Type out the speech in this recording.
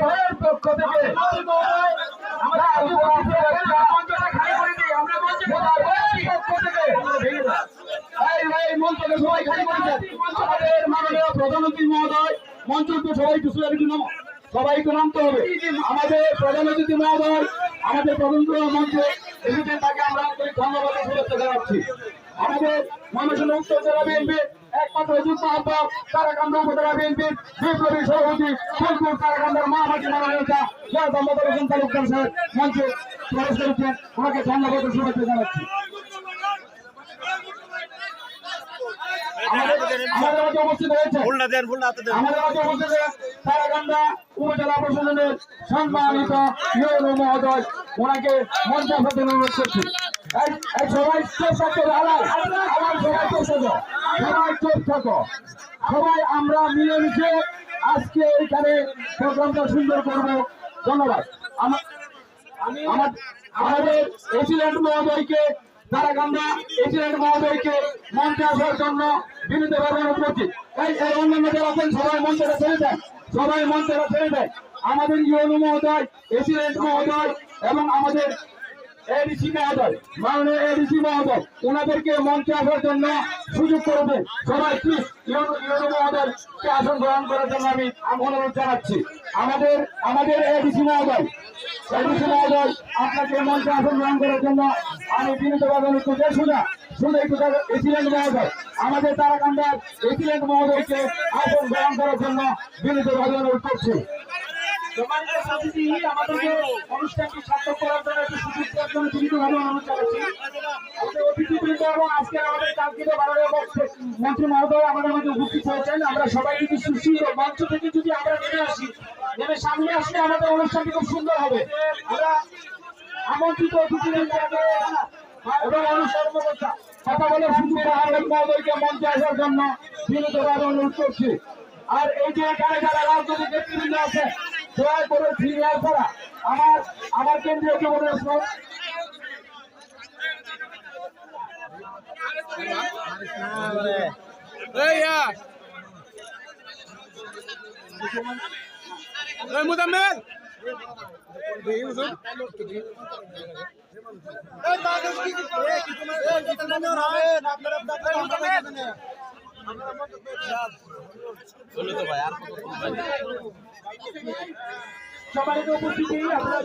ভাইয়ের পক্ষ থেকে আমরা এই মঞ্চকে সবাই খালি করেছেন। আমাদের মাননীয় প্রধানমন্ত্রী মহোদয় মঞ্চ একটু সবাই একটু নামতে হবে। আমাদের প্রধান অতিথি মহোদয় আমাদের প্রধানমন্ত্রী মঞ্চে এসেছেন, তাকে আমরা আন্তরিক ধন্যবাদ ও শুভেচ্ছা জানাচ্ছি। আমাদের ময়মনসিংহ উত্তর জেলা বিএনপির একমাত্র যুগ্ম আহ্বায়ক তারাকান্দা উপজেলা বিএনপির বিপ্লবী সভাপতি ফুলপুর তারাকান্দার মহামাটি মাননীয় মোহাম্মদ হোসেন তালুকদার সাহেব মঞ্চে প্রবেশ করেছেন, ওনাকে ধন্যবাদ ও শুভেচ্ছা জানাচ্ছি। আমাদের মাঝে উপস্থিত হয়েছে তারাকান্দা উপজেলা প্রশাসনের সম্মানিত ইউনো মহোদয়, ওনাকে মঞ্চে আসার জন্য অনুরোধ করছি। সবাই চোখ থাকো, সবাই চোখ থাকো, সবাই আমরা মিলেমিশে আজকে এইখানে প্রোগ্রামটা সুন্দর করব। ধন্যবাদ। আমাদের প্রেসিডেন্ট মহোদয়কে তারাকান্দা প্রেসিডেন্ট মহোদয়কে মঞ্চে আসার জন্য বিনীতভাবে অনুরোধ করছি। এই অন্যান্য যারা আছেন সবাই মঞ্চটা ছেড়ে দেন, সবাই মঞ্চটা ছেড়ে দেন। আমাদের ইউনো মহোদয়, প্রেসিডেন্ট মহোদয় এবং আমাদের এডিসি মহোদয়, মাননীয় এডিসি মহোদয়, ওনাদেরকে মঞ্চে আসার জন্য সুযোগ করে দেন। সবাই প্লিজ ইউনো মহোদয়কে আসন গ্রহণ করার জন্য আমি অনুরোধ জানাচ্ছি। আমাদের এডিসি মহোদয়, আপনাকে মঞ্চে আসন গ্রহণ করার জন্য আমি বিনীতভাবে অনুরোধ করছি। শুনে একটু প্রেসিডেন্ট মহোদয়, আমাদের তারাকান্দার প্রেসিডেন্ট মহোদয়কে আসন গ্রহণ করার জন্য বিনীতভাবে অনুরোধ করছি। আমাদেরকে অনুষ্ঠানটি সার্থক করার জন্য একটু সুযোগ দেওয়ার জন্য বিনীতভাবে অনুরোধ জানাচ্ছি। আমাদের অতিথিবৃন্দ এবং আজকের আমাদের কাঙ্ক্ষিত মন্ত্রী মহোদয় আমাদের মধ্যে উপস্থিত হয়েছেন। আমরা সবাই যদি সুশীল মঞ্চ থেকে যদি আমরা নেমে সামনে আসলে আমাদের অনুষ্ঠানটি খুব সুন্দর হবে। আমরা আমন্ত্রিত অতিথিবৃন্দ এবং অনুষ্ঠান কথা বলে সুযোগ আহমেদ মহোদয়কে মঞ্চে আসার জন্য বিনীতভাবে অনুরোধ করছি। আর এই যে এখানে যারা রাজনৈতিক নেতৃবৃন্দ আছে, দয়া করে সিনিয়র ছাড়া আমার কেন্দ্রীয় যুবদল সবাই উপস্থিতি আপনারা